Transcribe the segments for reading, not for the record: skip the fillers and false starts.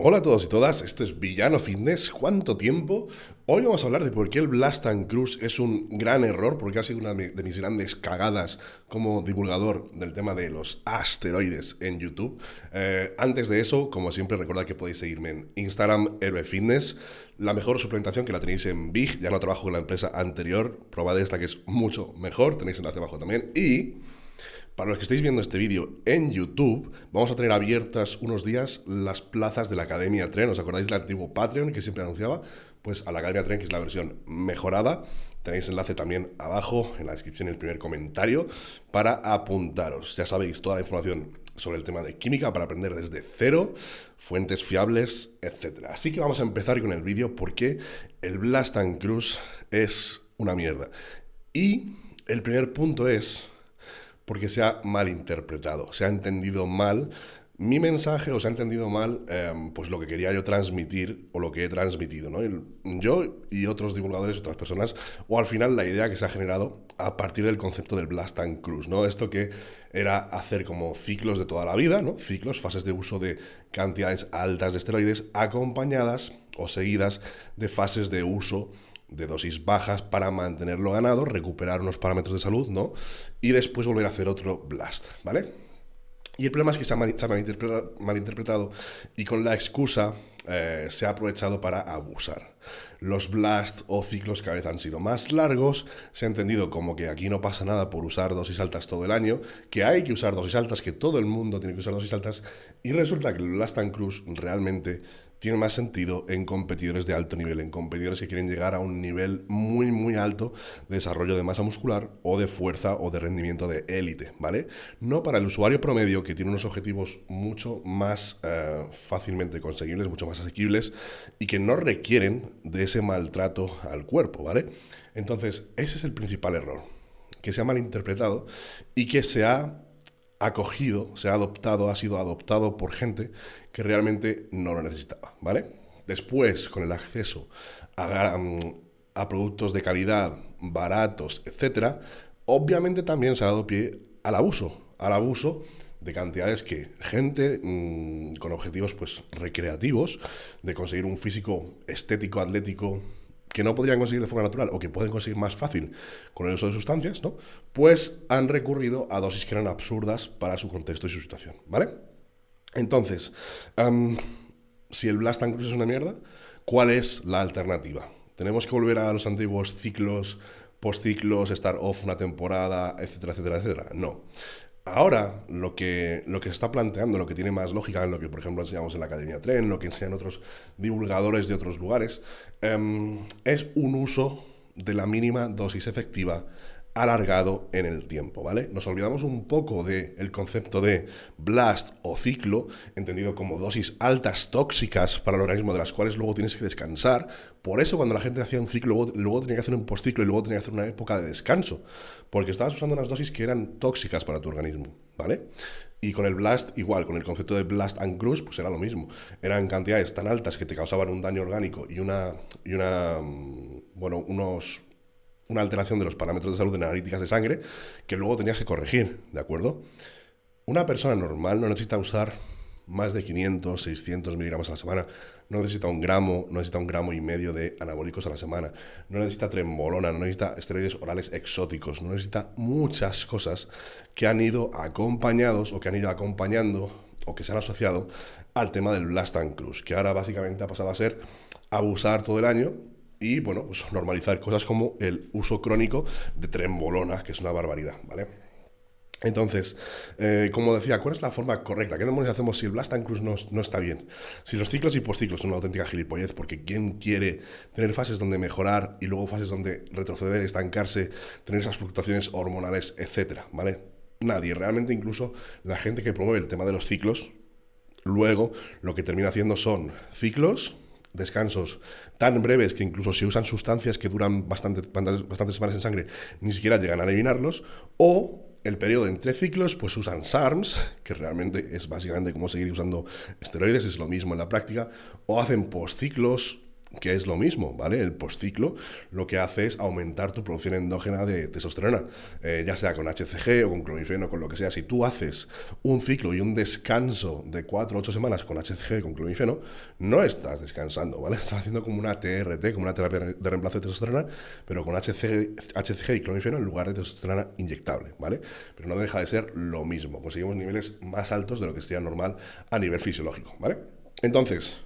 Hola a todos y todas, esto es Villano Fitness. ¿Cuánto tiempo? Hoy vamos a hablar de por qué el Blast and Cruise es un gran error, porque ha sido una de mis grandes cagadas como divulgador del tema de los asteroides en YouTube. Antes de eso, como siempre, recordad que podéis seguirme en Instagram, Héroe Fitness. La mejor suplementación que la tenéis en Big, ya no trabajo con la empresa anterior, probad esta que es mucho mejor, tenéis enlace abajo también. Y para los que estéis viendo este vídeo en YouTube, vamos a tener abiertas unos días las plazas de la Academia Tren. ¿Os acordáis del antiguo Patreon que siempre anunciaba? Pues a la Academia Tren, que es la versión mejorada. Tenéis enlace también abajo en la descripción y el primer comentario para apuntaros. Ya sabéis, toda la información sobre el tema de química para aprender desde cero, fuentes fiables, etc. Así que vamos a empezar con el vídeo porque el Blast and Cruise es una mierda. Y el primer punto es porque se ha malinterpretado, se ha entendido mal mi mensaje o se ha entendido mal pues lo que quería yo transmitir o lo que he transmitido, ¿no? Yo y otros divulgadores, otras personas, o al final la idea que se ha generado a partir del concepto del Blast and Cruise, ¿no? Esto que era hacer como ciclos de toda la vida, ¿no? Ciclos, fases de uso de cantidades altas de esteroides acompañadas o seguidas de fases de uso de dosis bajas para mantenerlo ganado, recuperar unos parámetros de salud, ¿no? Y después volver a hacer otro blast, ¿vale? Y el problema es que se ha malinterpretado y con la excusa se ha aprovechado para abusar. Los blast o ciclos cada vez han sido más largos, se ha entendido como que aquí no pasa nada por usar dosis altas todo el año, que hay que usar dosis altas, que todo el mundo tiene que usar dosis altas, y resulta que el Blast and Cruise realmente tiene más sentido en competidores de alto nivel, en competidores que quieren llegar a un nivel muy, muy alto de desarrollo de masa muscular o de fuerza o de rendimiento de élite, ¿vale? No para el usuario promedio que tiene unos objetivos mucho más fácilmente conseguibles, mucho más asequibles y que no requieren de ese maltrato al cuerpo, ¿vale? Entonces, ese es el principal error, que se ha malinterpretado y que se ha acogido, se ha adoptado, ha sido adoptado por gente que realmente no lo necesitaba, ¿vale? Después, con el acceso a productos de calidad, baratos, etcétera, obviamente también se ha dado pie al abuso de cantidades que gente con objetivos pues recreativos, de conseguir un físico estético, atlético, que no podrían conseguir de forma natural o que pueden conseguir más fácil con el uso de sustancias, ¿no? Pues han recurrido a dosis que eran absurdas para su contexto y su situación, ¿vale? Entonces, si el Blast and Cruise es una mierda, ¿cuál es la alternativa? ¿Tenemos que volver a los antiguos ciclos, postciclos, estar off una temporada, etcétera, etcétera, etcétera? No. Ahora, lo que se está planteando, lo que tiene más lógica, en lo que, por ejemplo, enseñamos en la Academia Tren, lo que enseñan otros divulgadores de otros lugares, es un uso de la mínima dosis efectiva alargado en el tiempo, ¿vale? Nos olvidamos un poco del concepto de blast o ciclo, entendido como dosis altas tóxicas para el organismo, de las cuales luego tienes que descansar. Por eso cuando la gente hacía un ciclo, luego tenía que hacer un postciclo y luego tenía que hacer una época de descanso, porque estabas usando unas dosis que eran tóxicas para tu organismo, ¿vale? Y con el blast, igual, con el concepto de blast and cruise, pues era lo mismo. Eran cantidades tan altas que te causaban un daño orgánico y bueno, una alteración de los parámetros de salud en analíticas de sangre que luego tenías que corregir, ¿de acuerdo? Una persona normal no necesita usar más de 500, 600 miligramos a la semana, no necesita no necesita 1,5 gramos de anabólicos a la semana, no necesita trembolona, no necesita esteroides orales exóticos, no necesita muchas cosas que han ido acompañados o que han ido acompañando o que se han asociado al tema del Blast and Cruise, que ahora básicamente ha pasado a ser abusar todo el año y, bueno, pues normalizar cosas como el uso crónico de trembolona, que es una barbaridad, ¿vale? Entonces, como decía, ¿cuál es la forma correcta? ¿Qué demonios hacemos si el Blast and Cruise no está bien? Si los ciclos y postciclos son una auténtica gilipollez, porque ¿quién quiere tener fases donde mejorar y luego fases donde retroceder, estancarse, tener esas fluctuaciones hormonales, etcétera, ¿vale? Nadie. Realmente incluso la gente que promueve el tema de los ciclos, luego lo que termina haciendo son ciclos, descansos tan breves que incluso si usan sustancias que duran bastantes semanas en sangre, ni siquiera llegan a eliminarlos, o el periodo entre ciclos, pues usan SARMs, que realmente es básicamente como seguir usando esteroides, es lo mismo en la práctica, o hacen postciclos que es lo mismo, ¿vale? El postciclo lo que hace es aumentar tu producción endógena de testosterona, ya sea con HCG o con clomifeno, con lo que sea. Si tú haces un ciclo y un descanso de 4 o 8 semanas con HCG y con clomifeno, no estás descansando, ¿vale? Estás haciendo como una TRT, como una terapia de reemplazo de testosterona, pero con HCG y clomifeno en lugar de testosterona inyectable, ¿vale? Pero no deja de ser lo mismo. Conseguimos niveles más altos de lo que sería normal a nivel fisiológico, ¿vale? Entonces,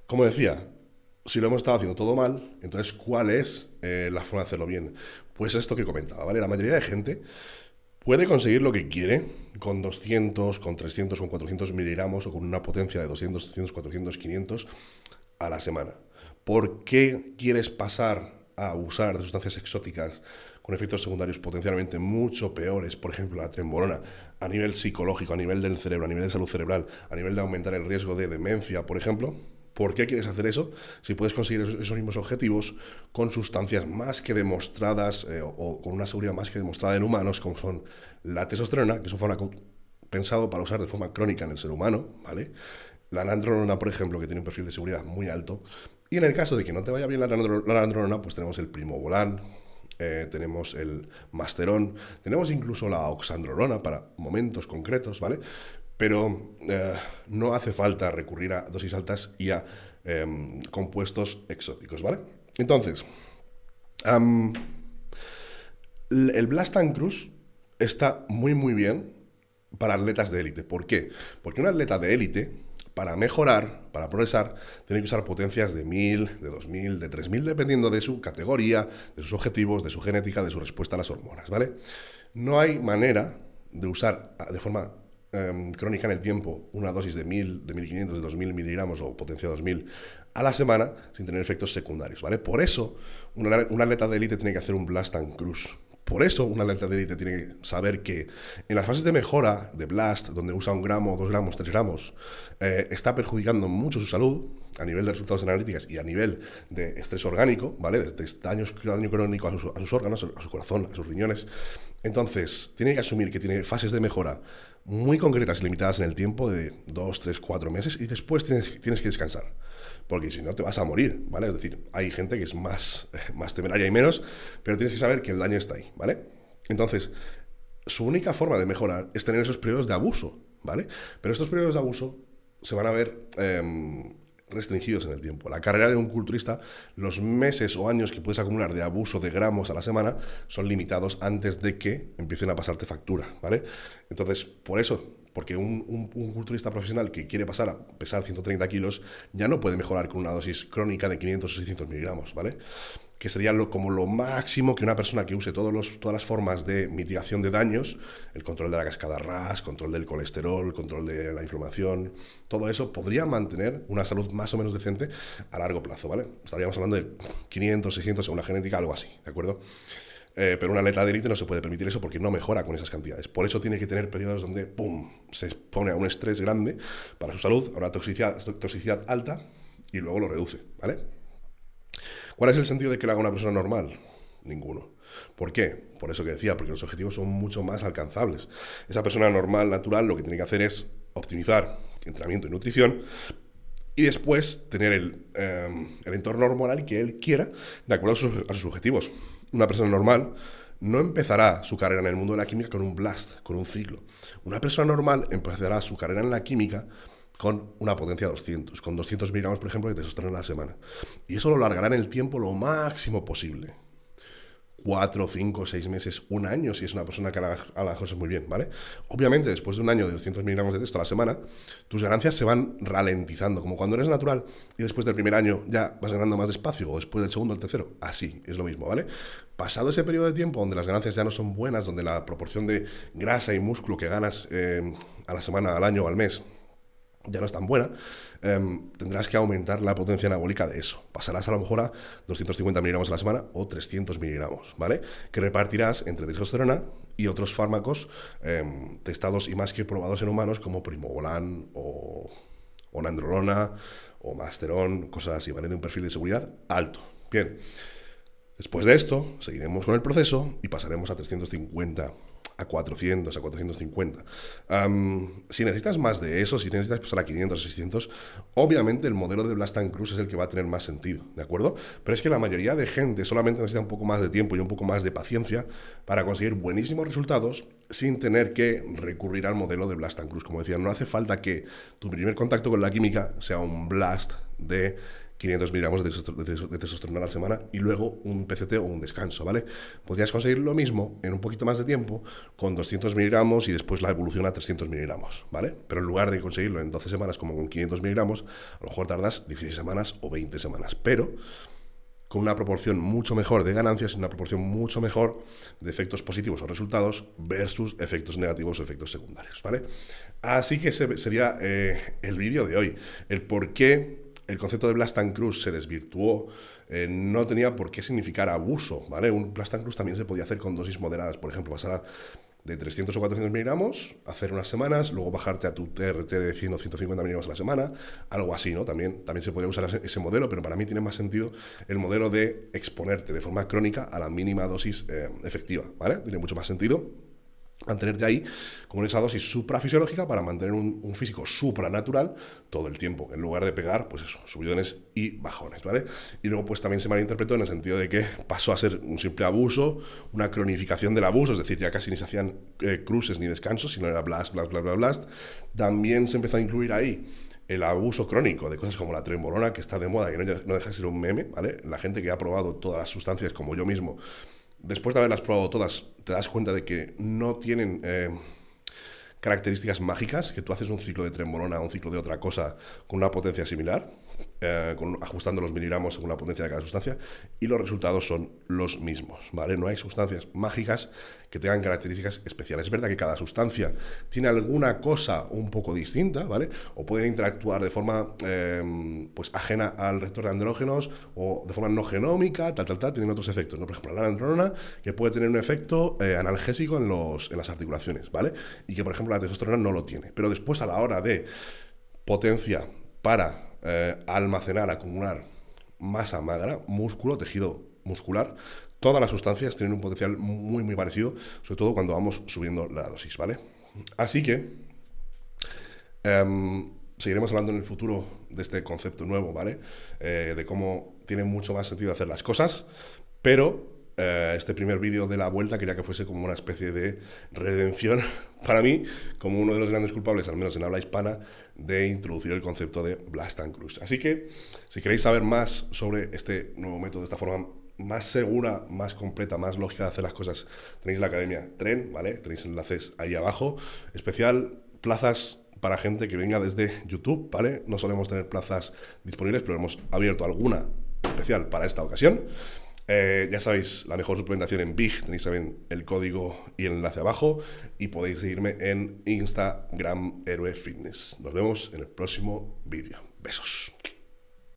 como decía, si lo hemos estado haciendo todo mal, entonces, ¿cuál es la forma de hacerlo bien? Pues esto que comentaba, ¿vale? La mayoría de gente puede conseguir lo que quiere con 200, con 300, con 400 miligramos o con una potencia de 200, 300, 400, 500 a la semana. ¿Por qué quieres pasar a usar de sustancias exóticas con efectos secundarios potencialmente mucho peores, por ejemplo la trembolona, a nivel psicológico, a nivel del cerebro, a nivel de salud cerebral, a nivel de aumentar el riesgo de demencia, por ejemplo? ¿Por qué quieres hacer eso si puedes conseguir esos mismos objetivos con sustancias más que demostradas o con una seguridad más que demostrada en humanos, como son la testosterona, que es un fármaco pensado para usar de forma crónica en el ser humano, ¿vale? La nandrolona, por ejemplo, que tiene un perfil de seguridad muy alto. Y en el caso de que no te vaya bien la nandrolona, pues tenemos el primobolan, tenemos el masterón, tenemos incluso la oxandrolona para momentos concretos, ¿vale? Pero no hace falta recurrir a dosis altas y a compuestos exóticos, ¿vale? Entonces, el Blast and Cruise está muy muy bien para atletas de élite. ¿Por qué? Porque un atleta de élite, para mejorar, para progresar, tiene que usar potencias de 1000, de 2000, de 3000, dependiendo de su categoría, de sus objetivos, de su genética, de su respuesta a las hormonas, ¿vale? No hay manera de usar de forma crónica en el tiempo una dosis de 1000, de 1500, de 2000 miligramos o potencia 2000 a la semana sin tener efectos secundarios, ¿vale? Por eso, un atleta de élite tiene que hacer un Blast and Cruise. Por eso, un atleta de élite tiene que saber que en las fases de mejora de Blast, donde usa 1 gramo, 2 gramos, 3 gramos, está perjudicando mucho su salud a nivel de resultados analíticos y a nivel de estrés orgánico, ¿vale? De daño crónico a sus órganos, a su corazón, a sus riñones. Entonces, tiene que asumir que tiene fases de mejora muy concretas y limitadas en el tiempo de 2, 3, 4 meses y después tienes que descansar. Porque si no te vas a morir, ¿vale? Es decir, hay gente que es más temeraria y menos, pero tienes que saber que el daño está ahí, ¿vale? Entonces, su única forma de mejorar es tener esos periodos de abuso, ¿vale? Pero estos periodos de abuso se van a ver restringidos en el tiempo. La carrera de un culturista, los meses o años que puedes acumular de abuso de gramos a la semana son limitados antes de que empiecen a pasarte factura, ¿vale? Entonces, por eso, porque un culturista profesional que quiere pasar a pesar 130 kilos ya no puede mejorar con una dosis crónica de 500 o 600 miligramos, ¿vale? Que sería como lo máximo que una persona que use todas las formas de mitigación de daños, el control de la cascada RAS, control del colesterol, control de la inflamación, todo eso podría mantener una salud más o menos decente a largo plazo, ¿vale? Estaríamos hablando de 500, 600 según la genética, algo así, ¿de acuerdo? Pero un atleta de élite no se puede permitir eso porque no mejora con esas cantidades. Por eso tiene que tener periodos donde, ¡pum!, se expone a un estrés grande para su salud, a una toxicidad alta y luego lo reduce, ¿vale? ¿Cuál es el sentido de que lo haga una persona normal? Ninguno. ¿Por qué? Por eso que decía, porque los objetivos son mucho más alcanzables. Esa persona normal, natural, lo que tiene que hacer es optimizar entrenamiento y nutrición y después tener el entorno hormonal que él quiera de acuerdo a sus objetivos. Una persona normal no empezará su carrera en el mundo de la química con un blast, con un ciclo. Una persona normal empezará su carrera en la química con una potencia de 200, con 200 miligramos, por ejemplo, de testosterona a la semana. Y eso lo largará en el tiempo lo máximo posible. 4, 5, 6 meses, un año, si es una persona que haga las cosas muy bien, ¿vale? Obviamente, después de un año de 200 miligramos de testo a la semana, tus ganancias se van ralentizando, como cuando eres natural y después del primer año ya vas ganando más despacio, o después del segundo o el tercero, así, es lo mismo, ¿vale? Pasado ese periodo de tiempo donde las ganancias ya no son buenas, donde la proporción de grasa y músculo que ganas a la semana, al año o al mes ya no es tan buena, tendrás que aumentar la potencia anabólica de eso. Pasarás a lo mejor a 250 miligramos a la semana o 300 miligramos, ¿vale? Que repartirás entre testosterona y otros fármacos testados y más que probados en humanos como primobolan o nandrolona o masterón, cosas así, ¿vale? De un perfil de seguridad alto. Bien, después de esto seguiremos con el proceso y pasaremos a 350 a 400, a 450. Si necesitas más de eso, si necesitas pasar a 500, 600, obviamente el modelo de Blast Cruise es el que va a tener más sentido, ¿de acuerdo? Pero es que la mayoría de gente solamente necesita un poco más de tiempo y un poco más de paciencia para conseguir buenísimos resultados sin tener que recurrir al modelo de Blast Cruise. Como decía, no hace falta que tu primer contacto con la química sea un blast de 500 miligramos de testosterona a la semana y luego un PCT o un descanso, ¿vale? Podrías conseguir lo mismo en un poquito más de tiempo con 200 miligramos y después la evolución a 300 miligramos, ¿vale? Pero en lugar de conseguirlo en 12 semanas como con 500 miligramos, a lo mejor tardas 16 semanas o 20 semanas, pero con una proporción mucho mejor de ganancias y una proporción mucho mejor de efectos positivos o resultados versus efectos negativos o efectos secundarios, ¿vale? Así que ese sería el vídeo de hoy, el por qué el concepto de Blast Cruise se desvirtuó, no tenía por qué significar abuso, ¿vale? Un Blast Cruise también se podía hacer con dosis moderadas, por ejemplo, pasar de 300 o 400 miligramos, hacer unas semanas, luego bajarte a tu TRT de 100 o 150 miligramos a la semana, algo así, ¿no? También se podría usar ese modelo, pero para mí tiene más sentido el modelo de exponerte de forma crónica a la mínima dosis efectiva, ¿vale? Tiene mucho más sentido mantenerte ahí con esa dosis suprafisiológica para mantener un físico supranatural todo el tiempo, en lugar de pegar, pues eso, subidones y bajones, ¿vale? Y luego pues también se malinterpretó en el sentido de que pasó a ser un simple abuso, una cronificación del abuso, es decir, ya casi ni se hacían cruces ni descansos, sino era blast, blast, blast, blast, blast. También se empezó a incluir ahí el abuso crónico de cosas como la trenbolona, que está de moda, que no deja de ser un meme, ¿vale? La gente que ha probado todas las sustancias, como yo mismo, después de haberlas probado todas, te das cuenta de que no tienen características mágicas, que tú haces un ciclo de trenbolona o un ciclo de otra cosa con una potencia similar, ajustando los miligramos según la potencia de cada sustancia, y los resultados son los mismos, ¿vale? No hay sustancias mágicas que tengan características especiales. Es verdad que cada sustancia tiene alguna cosa un poco distinta, ¿vale? O pueden interactuar de forma pues ajena al receptor de andrógenos o de forma no genómica, tienen otros efectos, ¿no? Por ejemplo, la androna, que puede tener un efecto analgésico en las articulaciones, ¿vale? Y que, por ejemplo, la testosterona no lo tiene. Pero después, a la hora de potencia para almacenar, acumular masa magra, músculo, tejido muscular, todas las sustancias tienen un potencial muy, muy parecido, sobre todo cuando vamos subiendo la dosis, ¿vale? Así que seguiremos hablando en el futuro de este concepto nuevo, ¿vale? De cómo tiene mucho más sentido hacer las cosas, pero este primer vídeo de la vuelta quería que fuese como una especie de redención para mí, como uno de los grandes culpables, al menos en habla hispana, de introducir el concepto de Blast Cruise. Así que, si queréis saber más sobre este nuevo método, de esta forma más segura, más completa, más lógica de hacer las cosas, tenéis la academia Tren, ¿vale? Tenéis enlaces ahí abajo. Especial plazas para gente que venga desde YouTube, ¿vale? No solemos tener plazas disponibles, pero hemos abierto alguna especial para esta ocasión. Ya sabéis, la mejor suplementación en Big, tenéis también el código y el enlace abajo, y podéis seguirme en Instagram Héroe Fitness. Nos vemos en el próximo vídeo. Besos.